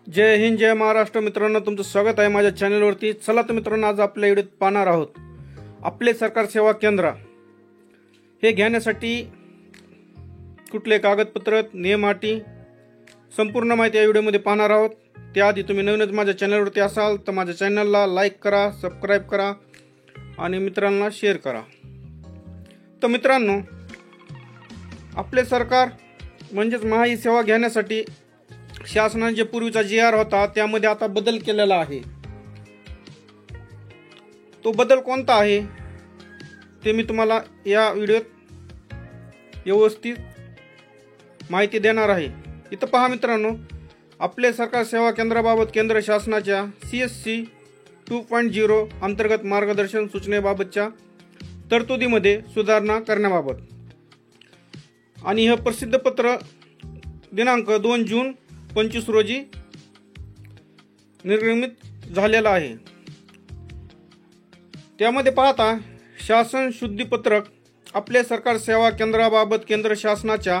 जय हिंद, जय महाराष्ट्र. मित्रांनो, तुमचं स्वागत आहे माझ्या चॅनलवरती. चला तर मित्रांनो, आज आपल्या व्हिडिओत पाहणार आहोत आपले सरकार सेवा केंद्र हे घेण्यासाठी कुठले कागदपत्र, नियम, अटी, संपूर्ण माहिती या व्हिडिओमध्ये पाहणार आहोत. त्याआधी तुम्ही नवीनच माझ्या चॅनलवरती असाल तर माझ्या चॅनलला लाईक करा, सबस्क्राईब करा आणि मित्रांना शेअर करा. तर मित्रांनो, आपले सरकार म्हणजेच महाई सेवा घेण्यासाठी शासनाने जे पूर्वीचा GR होता त्यामध्ये आता बदल केलेला आहे. तो बदल कोणता आहे ते मी तुम्हाला या व्हिडिओत व्यवस्थित माहिती देणार आहे. इथं पहा मित्रांनो, आपले सरकार सेवा केंद्राबाबत केंद्र शासनाच्या CSC 2.0 अंतर्गत मार्गदर्शन सूचनेबाबतच्या तरतुदीमध्ये सुधारणा करण्याबाबत आणि हे प्रसिद्ध पत्र दिनांक 2 जून 25 रोजी निर्गमित झालेला आहे. त्यामध्ये पाहता शासन शुद्धीपत्रक आपले सरकार सेवा केंद्राबाबत केंद्र शासनाच्या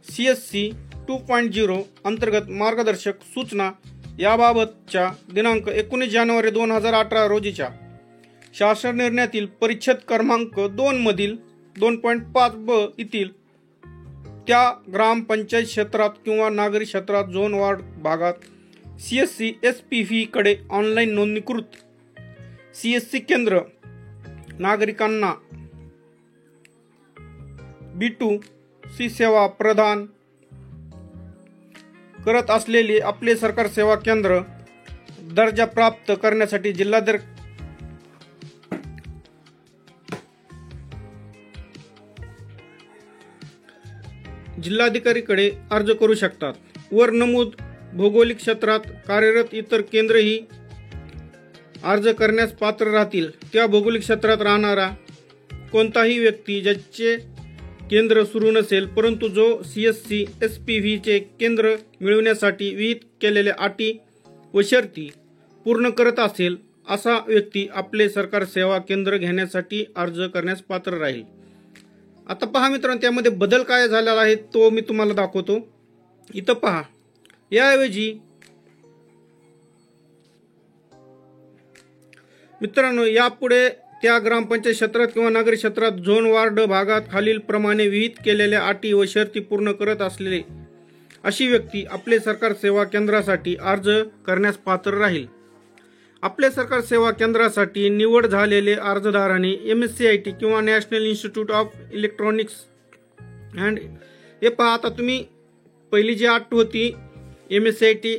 CSC 2.0 अंतर्गत मार्गदर्शक सूचना याबाबतच्या दिनांक 19 जानेवारी 2018 रोजीच्या शासन निर्णयातील परिच्छेद क्रमांक 2 मधील 2.5 येथील त्या ग्रामपंचायत क्षेत्रात किंवा नागरी क्षेत्रात झोन वार्ड भागात CSC SPV कडे ऑनलाईन नोंदणीकृत CSC केंद्र नागरिकांना B2C सेवा प्रदान करत असलेली आपले सरकार सेवा केंद्र दर्जा प्राप्त करण्यासाठी जिल्हाधिकारीकडे अर्ज करू शकतात. वर नमूद भौगोलिक क्षेत्रात कार्यरत इतर केंद्रही अर्ज करण्यास पात्र राहतील. त्या भौगोलिक क्षेत्रात राहणारा कोणताही व्यक्ती ज्याचे केंद्र सुरू नसेल परंतु जो CSC SPV चे केंद्र मिळवण्यासाठी विहित केलेल्या अटी व शर्ती पूर्ण करत असेल असा व्यक्ती आपले सरकार सेवा केंद्र घेण्यासाठी अर्ज करण्यास पात्र राहील. आता पहा मित्रांनो, त्यामध्ये बदल काय झालेला आहे तो मी तुम्हाला दाखवतो. इथं पहा, याऐवजी मित्रांनो यापुढे त्या ग्रामपंचायत क्षेत्रात किंवा नागरी क्षेत्रात झोन वार्ड भागात खालील प्रमाणे विहित केलेल्या अटी व शर्ती पूर्ण करत असलेले अशी व्यक्ती आपले सरकार सेवा केंद्रासाठी अर्ज करण्यास पात्र राहील. आपले सरकार सेवा केंद्रासाठी निवड झालेले अर्जदारांनी MSCIT किंवा national institute of electronics and हे पहा, आता तुम्ही पहिली जी अट होती MSCIT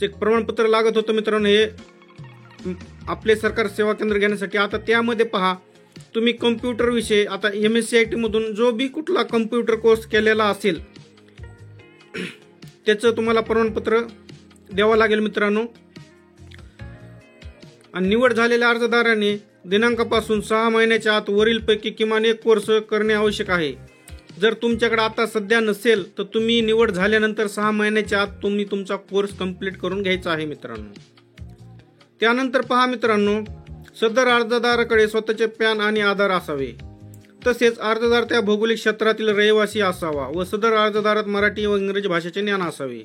चे प्रमाणपत्र लागत होतं मित्रांनो हे आपले सरकार सेवा केंद्र घेण्यासाठी. आता त्यामध्ये पहा, तुम्ही कम्प्युटर विषय आता MSCIT मधून जो बी कुठला कम्प्युटर कोर्स केलेला असेल त्याचं तुम्हाला प्रमाणपत्र द्यावं लागेल मित्रांनो. आणि निवड झालेल्या अर्जदारांनी दिनांकापासून 6 महिन्याच्या आत वरीलपैकी किमान एक कोर्स करणे आवश्यक आहे. जर तुमच्याकडे आता सध्या नसेल तर तुम्ही निवड झाल्यानंतर 6 महिन्याच्या आत तुम्ही तुमचा कोर्स कंप्लीट करून घ्यायचा आहे मित्रांनो. त्यानंतर पहा मित्रांनो, सदर अर्जदाराकडे स्वतःचे पॅन आणि आधार असावे. तसेच अर्जदार त्या भौगोलिक क्षेत्रातील रहिवासी असावा व सदर अर्जदारात मराठी व इंग्रजी भाषेचे ज्ञान असावे.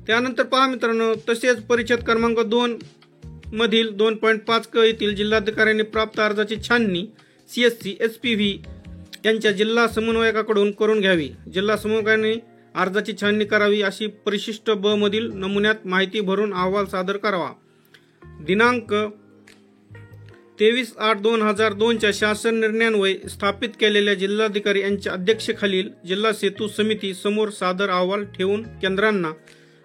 त्यानंतर पहा मित्रांनो, तसेच परिच्छेद क्रमांक 2 मधील 2.5 क येथील जिल्हाधिकाऱ्यांनी प्राप्त अर्जाची छाननी CSC SPV यांच्या जिल्हा समन्वयकाकडून करून घ्यावी. जिल्हा समन्वयकांनी अर्जाची छाननी करावी. अशी परिशिष्ट ब मधील नमुन्यात माहिती भरून अहवाल सादर करावा. दिनांक 23/8/2002 च्या शासन निर्णयान्वये स्थापित केलेल्या जिल्हाधिकारी यांच्या अध्यक्षतेखालील जिल्हा सेतू समिती समोर सादर अहवाल ठेवून केंद्रांना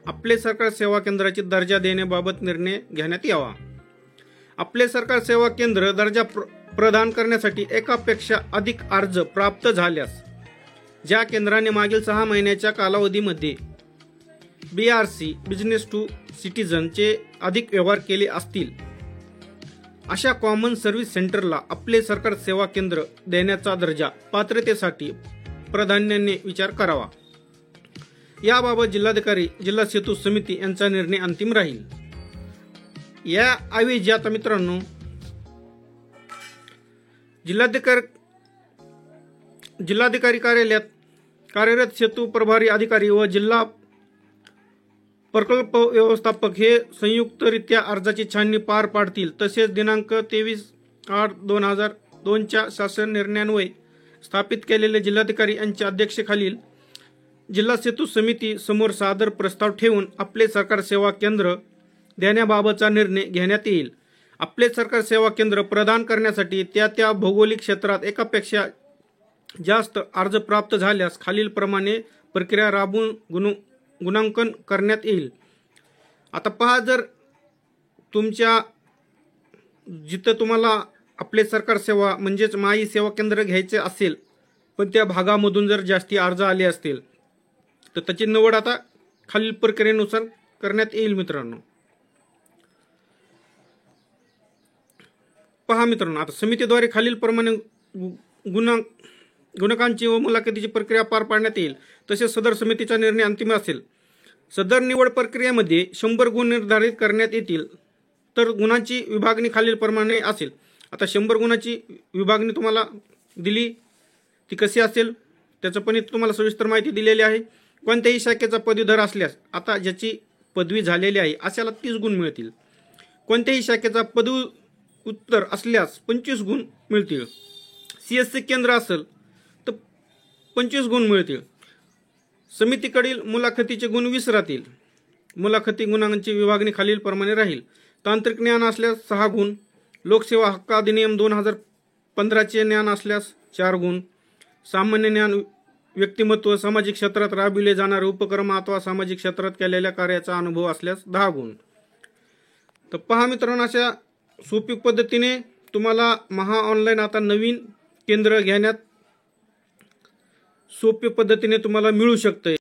आपले सरकार सेवा केंद्राची दर्जा देण्याबाबत निर्णय घेण्यात यावा. आपले सरकार सेवा केंद्र दर्जा प्रदान करण्यासाठी एकापेक्षा अधिक अर्ज प्राप्त झाल्यास ज्या केंद्राने मागील 6 महिन्याच्या कालावधीमध्ये BRC बिझनेस टू सिटीजन चे अधिक व्यवहार केले असतील अशा कॉमन सर्व्हिस सेंटरला आपले सरकार सेवा केंद्र देण्याचा दर्जा पात्रतेसाठी प्राधान्याने विचार करावा. याबाबत जिल्हाधिकारी जिल्हा सेतू समिती यांचा निर्णय अंतिम राहील. याऐवजी आता मित्रांनो जिल्हाधिकारी कार्यालयात कार्यरत सेतू प्रभारी अधिकारी व जिल्हा प्रकल्प व्यवस्थापक हे संयुक्तरित्या अर्जाची छाननी पार पाडतील. तसेच दिनांक 23/8/2002च्या शासन निर्णयान्वये स्थापित केलेले जिल्हाधिकारी यांच्या अध्यक्षतेखालील जिल्हा सेतू समिती समोर सादर प्रस्ताव ठेवून आपले सरकार सेवा केंद्र देण्याबाबतचा निर्णय घेण्यात येईल. आपले सरकार सेवा केंद्र प्रदान करण्यासाठी त्या भौगोलिक क्षेत्रात एकापेक्षा जास्त अर्ज प्राप्त झाल्यास खालीलप्रमाणे प्रक्रिया राबवून गुणांकन करण्यात येईल. आता पहा, जर तुमच्या जिथं तुम्हाला आपले सरकार सेवा म्हणजेच माई सेवा केंद्र घ्यायचे असेल पण त्या भागामधून जर जास्ती अर्ज आले असतील तर त्याची निवड आता खालील प्रक्रियेनुसार करण्यात येईल. मित्रांनो पहा मित्रांनो, आता समितीद्वारे खालीलप्रमाणे गुणकांची व मुलाखतीची प्रक्रिया पार पाडण्यात येईल. तसेच सदर समितीचा निर्णय अंतिम असेल. सदर निवड प्रक्रियेमध्ये 100 गुण निर्धारित करण्यात येतील. तर गुणांची विभागणी खालीलप्रमाणे असेल. आता 100 गुणाची विभागणी तुम्हाला दिली, ती कशी असेल त्याचं पण तुम्हाला सविस्तर माहिती दिलेली आहे. कोणत्याही शाखेचा पदवीधर असल्यास, आता ज्याची पदवी झालेली आहे अशाला 30 गुण मिळतील. कोणत्याही शाखेचा पदवी उत्तर असल्यास 25 गुण मिळतील. CSC केंद्र असेल तर 25 गुण मिळतील. समितीकडील मुलाखतीचे गुण 20 राहतील. मुलाखती गुणांची विभागणी खालीलप्रमाणे राहील. तांत्रिक ज्ञान असल्यास 6 गुण. लोकसेवा हक्क अधिनियम 2015चे ज्ञान असल्यास 4 गुण. सामान्य ज्ञान, व्यक्तिमत्व, सामाजिक क्षेत्रात राबविले जाणारे उपक्रम अथवा सामाजिक क्षेत्रात केलेल्या कार्याचा अनुभव असल्यास 10 गुण. तर पहा मित्रांनो, अशा सोपी पद्धतीने तुम्हाला महा ऑनलाईन आता नवीन केंद्र घेण्यात सोपी पद्धतीने तुम्हाला मिळू शकते.